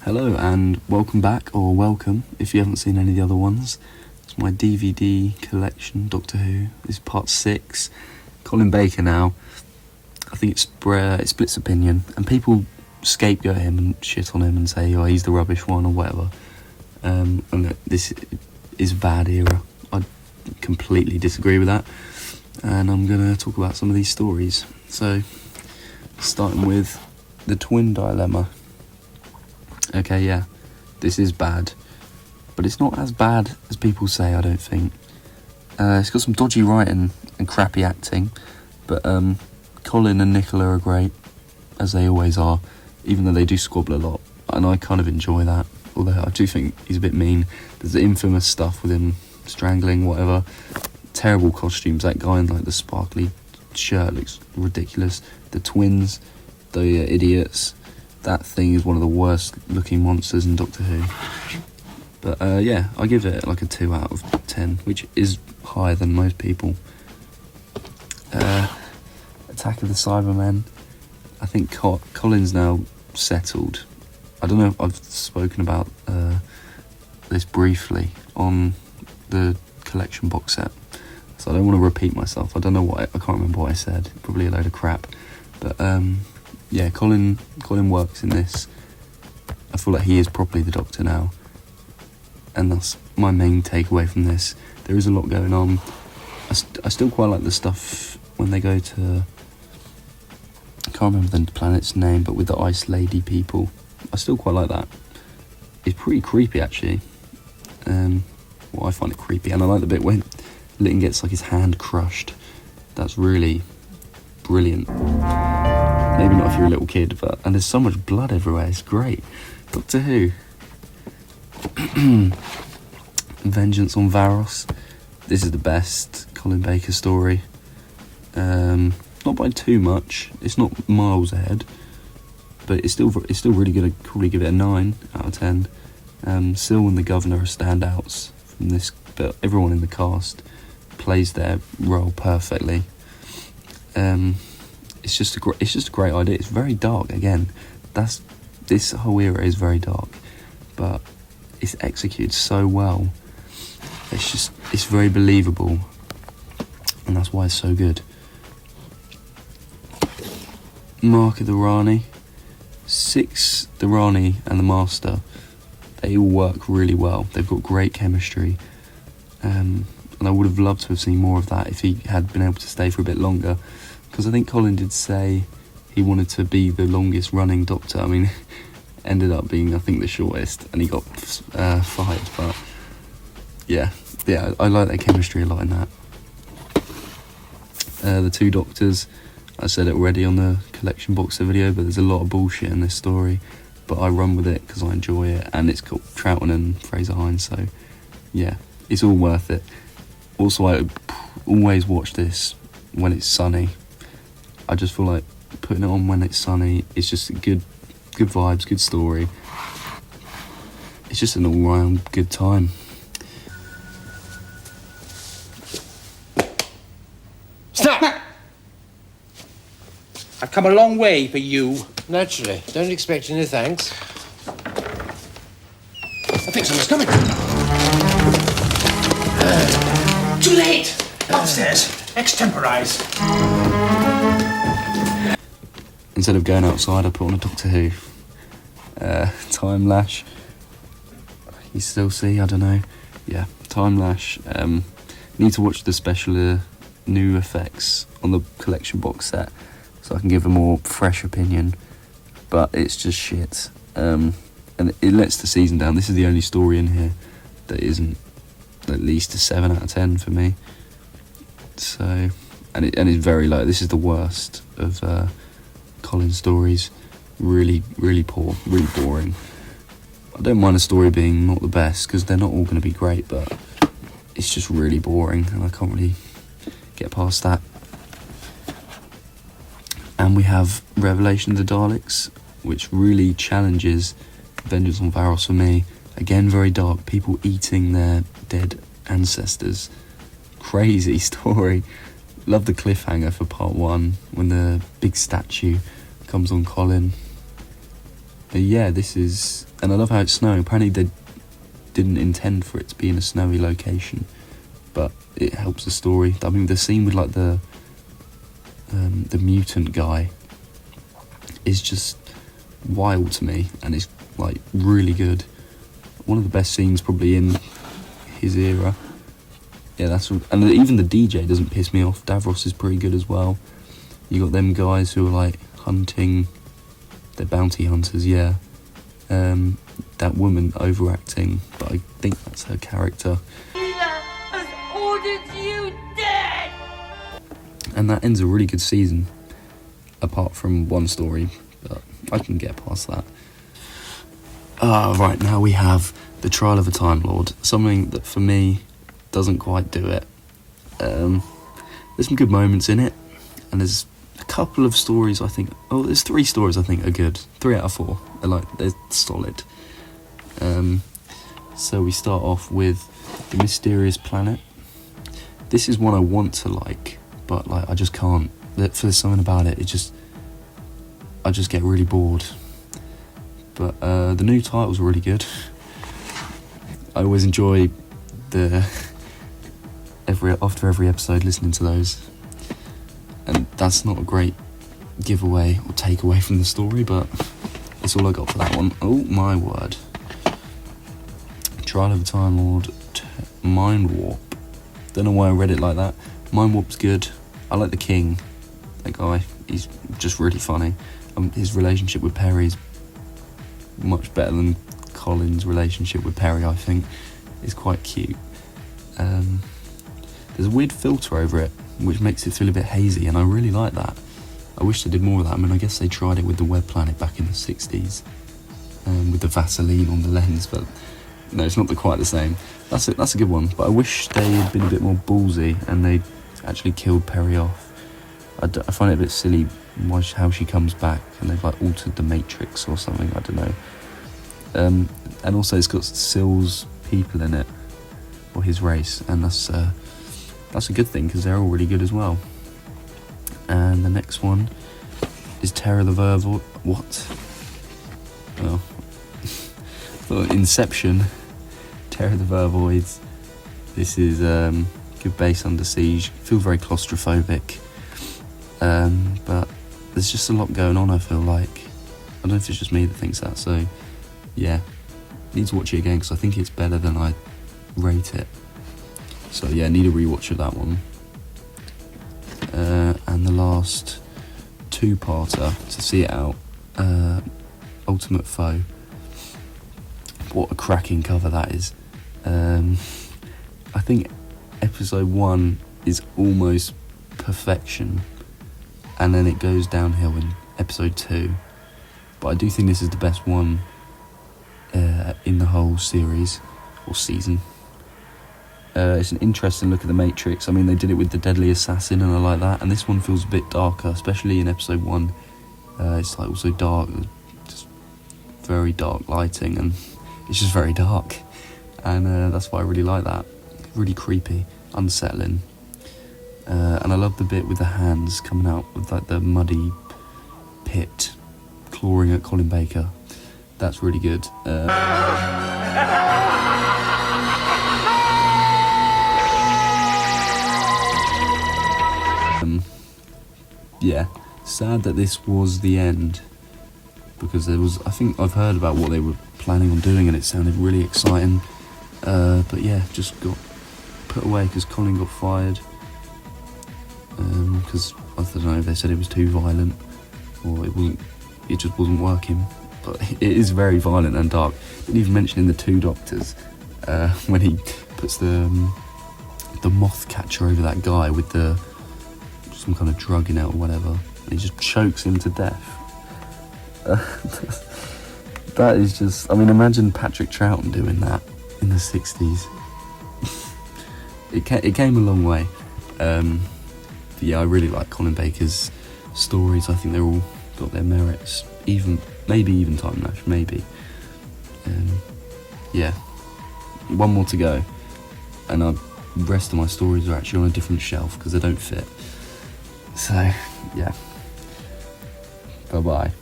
Hello and welcome back, or welcome if you haven't seen any of the other ones. It's my DVD collection, Doctor Who. This is part 6. Colin Baker now. I think it splits opinion, and people scapegoat him and shit on him and say, oh, he's the rubbish one or whatever. And this is a bad era. I completely disagree with that. And I'm going to talk about some of these stories. So, starting with the twin dilemma. Okay, yeah, this is bad, but it's not as bad as people say, I don't think. It's got some dodgy writing and crappy acting, but Colin and Nicola are great, as they always are, even though they do squabble a lot, and I kind of enjoy that, although I do think he's a bit mean. There's the infamous stuff with him strangling, whatever. Terrible costumes, that guy in like the sparkly shirt looks ridiculous. The twins, the idiots. That thing is one of the worst looking monsters in Doctor Who. But yeah, I give it like a 2 out of 10, which is higher than most people. Attack of the Cybermen. I think Colin's now settled. I don't know if I've spoken about this briefly on the collection box set, so I don't want to repeat myself. I don't know what I can't remember what I said. Probably a load of crap. But yeah, Colin works in this. I feel like he is properly the Doctor now, and that's my main takeaway from this. There is a lot going on. I still quite like the stuff when they go to, I can't remember the planet's name, but with the Ice Lady people. I still quite like that. It's pretty creepy, actually. Well, I find it creepy, and I like the bit when Lytton gets like his hand crushed. That's really brilliant. Maybe not if you're a little kid, and there's so much blood everywhere, it's great. Doctor Who. Vengeance on Varos. This is the best Colin Baker story. Not by too much, it's not miles ahead, but it's still really good. I'd probably give it a 9 out of 10. Syl and the Governor are standouts from this, but everyone in the cast plays their role perfectly. It's just a great idea. It's very dark again. This whole era is very dark, but it's executed so well. It's very believable, and that's why it's so good. Mark of the Rani. 6, the Rani and the Master, they all work really well. They've got great chemistry, and I would have loved to have seen more of that if he had been able to stay for a bit longer. Because I think Colin did say he wanted to be the longest running Doctor. I mean, ended up being, I think, the shortest, and he got fired. But yeah, I like their chemistry a lot in that. The 2 Doctors, I said it already on the collection box set video, but there's a lot of bullshit in this story. But I run with it because I enjoy it, and it's got Troughton and Fraser Hines, so yeah, it's all worth it. Also, I always watch this when it's sunny. I just feel like putting it on when it's sunny, it's just good vibes, good story. It's just an all-round good time. Stop! I've come a long way for you. Naturally. Don't expect any thanks. I think someone's coming. Too late! Upstairs. Extemporize. Instead of going outside, I put on a Doctor Who. Time Lash. You still see? I don't know. Yeah, Time Lash. Need to watch the special new effects on the collection box set, so I can give a more fresh opinion. But it's just shit. And it lets the season down. This is the only story in here that isn't at least a 7 out of 10 for me. So, and it's very low. This is the worst of Colin's stories. Really, really poor, really boring. I don't mind a story being not the best, because they're not all going to be great, but it's just really boring, and I can't really get past that. And we have Revelation of the Daleks, which really challenges Vengeance on Varos for me. Again, very dark. People eating their dead ancestors. Crazy story. Love the cliffhanger for part 1 when the big statue comes on Colin. Yeah, this is... And I love how it's snowing. Apparently they didn't intend for it to be in a snowy location, but it helps the story. I mean, the scene with, like, the mutant guy is just wild to me, and it's, like, really good. One of the best scenes probably in his era. Yeah, that's... And even the DJ doesn't piss me off. Davros is pretty good as well. You got them guys who are, like, hunting... They're bounty hunters, yeah. That woman overacting, but I think that's her character. Has ordered you dead! And that ends a really good season, apart from one story, but I can get past that. Right, now we have The Trial of a Time Lord, something that for me doesn't quite do it. There's some good moments in it, and there's a couple of stories I think... Oh, there's 3 stories I think are good. 3 out of 4. They're solid. So we start off with The Mysterious Planet. This is one I want to like, but like I just can't. There's something about it. I just get really bored. But the new titles are really good. I always enjoy after every episode listening to those. And that's not a great giveaway or takeaway from the story, but that's all I got for that one. Oh my word. Trial of a Time Lord, Mind Warp. Don't know why I read it like that. Mind Warp's good. I like the King. That guy, he's just really funny. His relationship with Perry is much better than Colin's relationship with Perry, I think. It's quite cute. There's a weird filter over it, which makes it feel a bit hazy, and I really like that. I wish they did more of that. I mean, I guess they tried it with the Web Planet back in the 60s, with the Vaseline on the lens, but no, it's not quite the same. That's a good one, but I wish they had been a bit more ballsy and they actually killed Perry off. I find it a bit silly how she comes back and they've like altered the Matrix or something, I don't know. And also it's got Syl's people in it, or his race, and that's a good thing because they're all really good as well. And the next one is Terror the Vervoid. What? Oh, Inception. Terror the Vervoids. This is good base under siege. Feel very claustrophobic, but there's just a lot going on. I feel like I don't know if it's just me that thinks that. So yeah, need to watch it again because I think it's better than I rate it. So yeah, need a rewatch of that one. And the last 2-parter to see it out, Ultimate Foe. What a cracking cover that is. I think episode 1 is almost perfection, and then it goes downhill in episode 2. But I do think this is the best one in the whole series or season. It's an interesting look at the Matrix. I mean, they did it with the Deadly Assassin, and I like that. And this one feels a bit darker, especially in episode 1. It's like also dark, just very dark lighting, and it's just very dark. And that's why I really like that. Really creepy, unsettling. And I love the bit with the hands coming out with like the muddy pit, clawing at Colin Baker. That's really good. Yeah, sad that this was the end, because I think I've heard about what they were planning on doing and it sounded really exciting, but yeah, just got put away because Colin got fired, because I don't know, they said it was too violent, or it just wasn't working. But it is very violent and dark. Didn't even mention in the Two Doctors, when he puts the moth catcher over that guy with some kind of drug in it or whatever, and he just chokes him to death. That is just, I mean, imagine Patrick Troughton doing that in the 60s. It came a long way. But yeah, I really like Colin Baker's stories. I think they're all got their merits. Maybe even Time Lash, maybe. Yeah, one more to go, and the rest of my stories are actually on a different shelf because they don't fit. So yeah, bye bye.